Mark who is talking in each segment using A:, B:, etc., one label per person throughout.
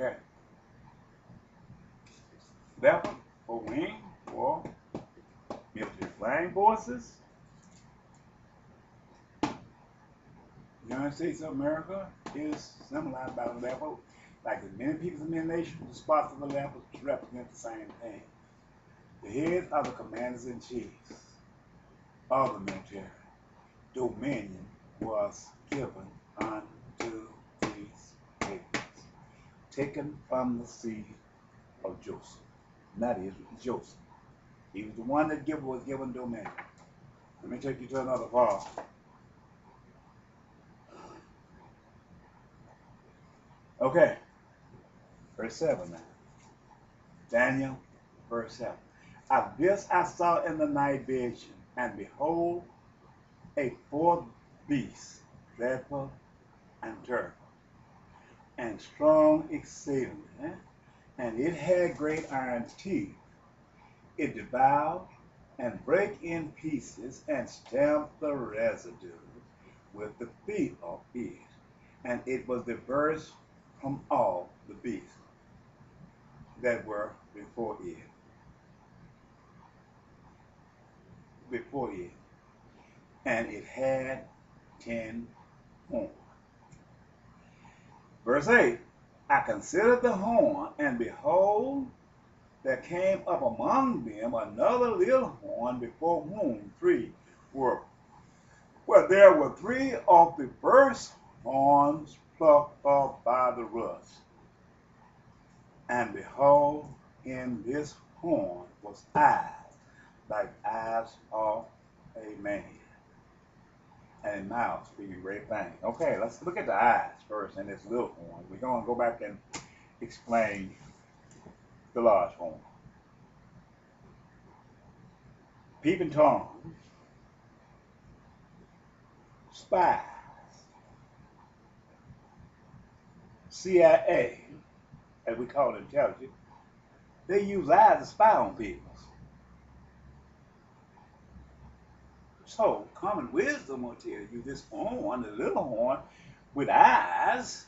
A: Okay. Leopard for wing for military flying forces. The United States of America is symbolized by the leopard. Like the many peoples of many nations, the spots of the leopard represent the same thing. The heads are the commanders in chief of the military. Dominion was given unto these papers, taken from the seed of Joseph. And that is Joseph. He was the one that was given dominion. Let me take you to another part. Okay, verse 7 now. Daniel, verse 7. Of this I saw in the night vision, and behold, a fourth beast, dreadful and terrible, and strong exceedingly, and it had great iron teeth. It devoured and brake in pieces and stamped the residue with the feet of it, and it was diverse from all the beasts that were before it. And it had 10 horns. Verse 8, I considered the horn, and behold, there came up among them another little horn, before whom three were. Well, there were three of the first horns plucked up by the roots. And behold, in this horn was eyes, like eyes of a man, and a mouth speaking great things. Okay, let's look at the eyes first in this little horn. We're going to go back and explain the large horn. Peeping Tom, spies, CIA, as we call it, intelligence, they use eyes to spy on people. So, common wisdom will tell you this horn, the little horn, with eyes,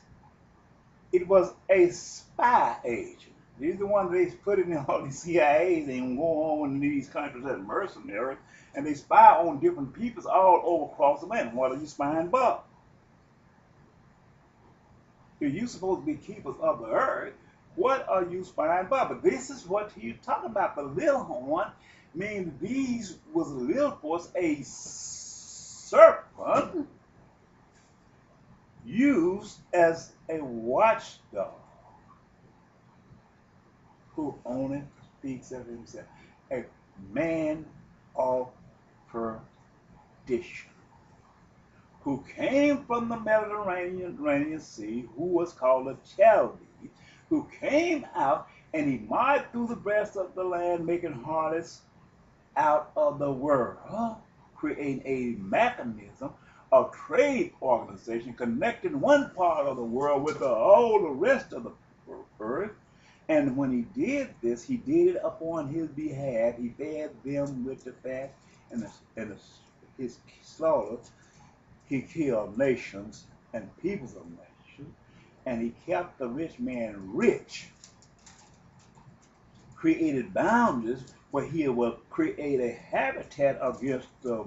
A: it was a spy agent. These are the ones they put in all these CIAs and go on in these countries as mercenaries, and they spy on different peoples all over across the land. What are you spying about? If you're supposed to be keepers of the earth, what are you spying about? But this is what he's talking about. The little horn means these was a little force, a serpent used as a watchdog, who only speaks of himself, a man of perdition, who came from the Mediterranean Sea, who was called a Chaldees, who came out and he marched through the breast of the land, making harlots out of the world, creating a mechanism of trade organization connecting one part of the world with all the rest of the earth. And when he did this, he did it upon his behalf. He fed them with the fat and his slaughter. He killed nations and peoples of nations, and he kept the rich man rich. Created boundaries where he will create a habitat against the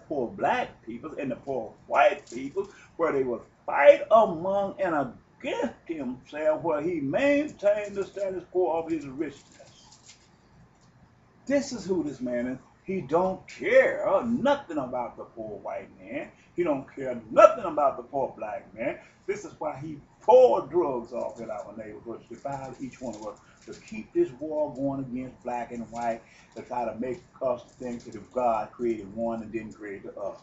A: poor black people and the poor white people, where they would fight among and against himself, where he maintained the status quo of his richness. This is who this man is. He don't care nothing about the poor white man. He don't care nothing about the poor black man. This is why he poured drugs off in our neighborhoods to find each one of us, to keep this war going against black and white, to try to make us think that if God created one and didn't create the other.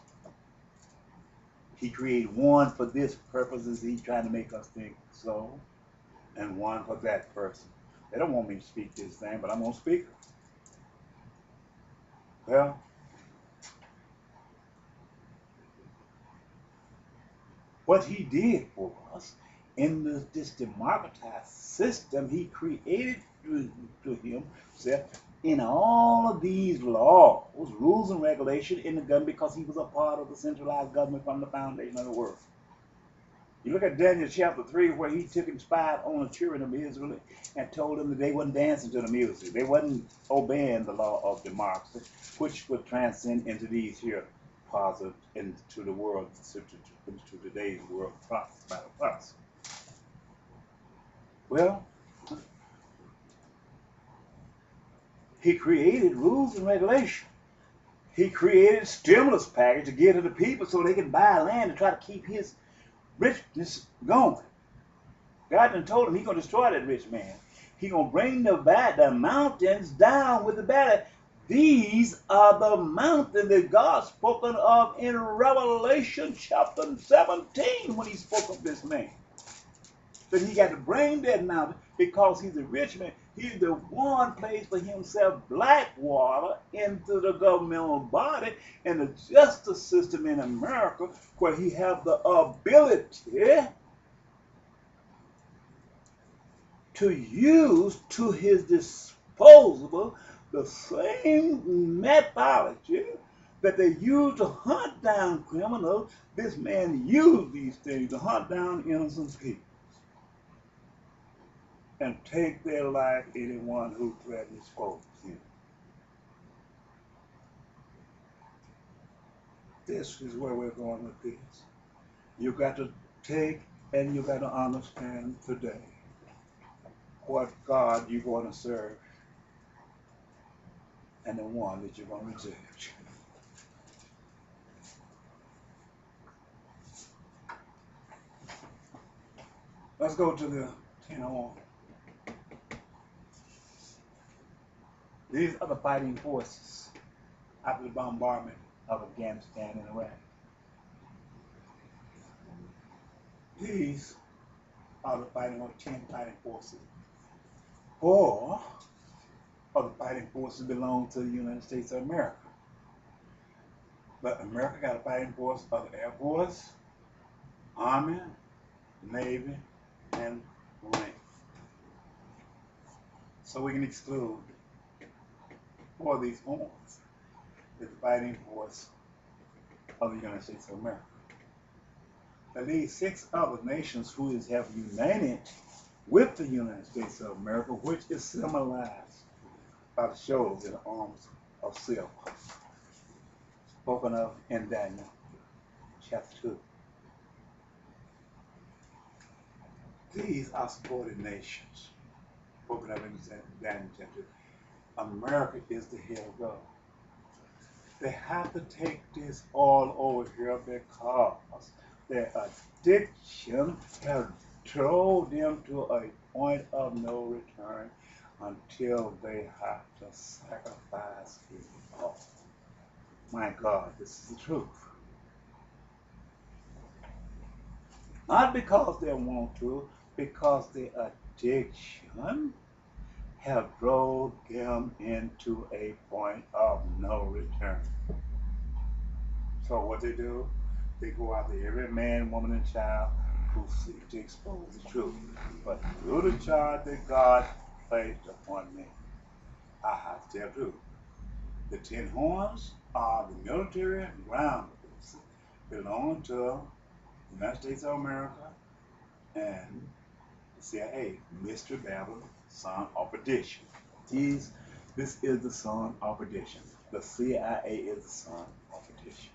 A: He created one for this purpose, is he trying to make us think so, and one for that person. They don't want me to speak this thing, but I'm going to speak it. Well, what he did for us in this democratized system, he created to himself in all of these laws, rules, and regulations in the government, because he was a part of the centralized government from the foundation of the world. You look at Daniel chapter 3 where he took and spied on the children of Israel and told them that they wasn't dancing to the music. They wasn't obeying the law of democracy, which would transcend into these here positive into the world, into today's world by the us. Well, he created rules and regulations. He created a stimulus package to give to the people so they can buy land to try to keep his richness going. God done told him he's going to destroy that rich man. He's going to bring the mountains down with the valley. These are the mountains that God spoken of in Revelation chapter 17 when he spoke of this man. But he got to bring that mountain because he's a rich man. He's the one place for himself black water into the governmental body and the justice system in America where he have the ability to use to his disposal the same methodology that they use to hunt down criminals. This man used these things to hunt down innocent people and take their life anyone who threatens folks. This is where we're going with this. You got to take and you got to understand today what God you're going to serve and the one that you're going to reject. Let's go to the 10:01. These are the fighting forces after the bombardment of Afghanistan and Iraq. These are the 10 fighting forces. 4 of the fighting forces belong to the United States of America. But America got a fighting force of the Air Force, Army, Navy, and Marine. So we can exclude 4 of these forms as the fighting force of the United States of America. There leaves 6 other nations who have united with the United States of America, which is symbolized by the shoals in the arms of silver, spoken of in Daniel chapter 2. These are supported nations, spoken of in Daniel chapter 2. America is the head of gold. They have to take this all over here because their addiction has drove them to a point of no return until they have to sacrifice it all. My God, this is the truth. Not because they want to, because the addiction have drove them into a point of no return. So what they do, they go after every man, woman, and child who seek to expose the truth. But through the charge that God placed upon me, I have to tell the truth. The 10 horns are the military ground forces belong to the United States of America and the CIA, Mr. Babel, son of perdition. This is the son of perdition. The CIA is the son of perdition.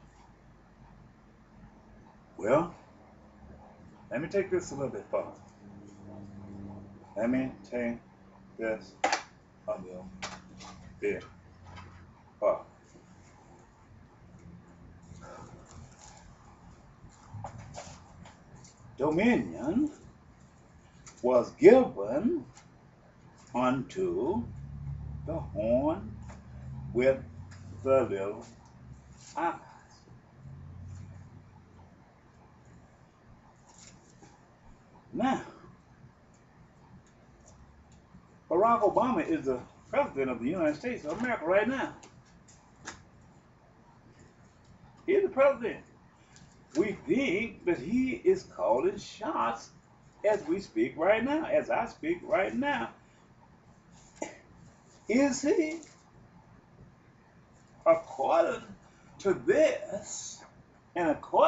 A: Well, let me take this a little bit further. Let me take this a little bit further. Dominion was given unto the horn with the little eyes. Now, Barack Obama is the president of the United States of America right now. He's the president. We think that he is calling shots as we speak right now, as I speak right now. Is he? According to this, and according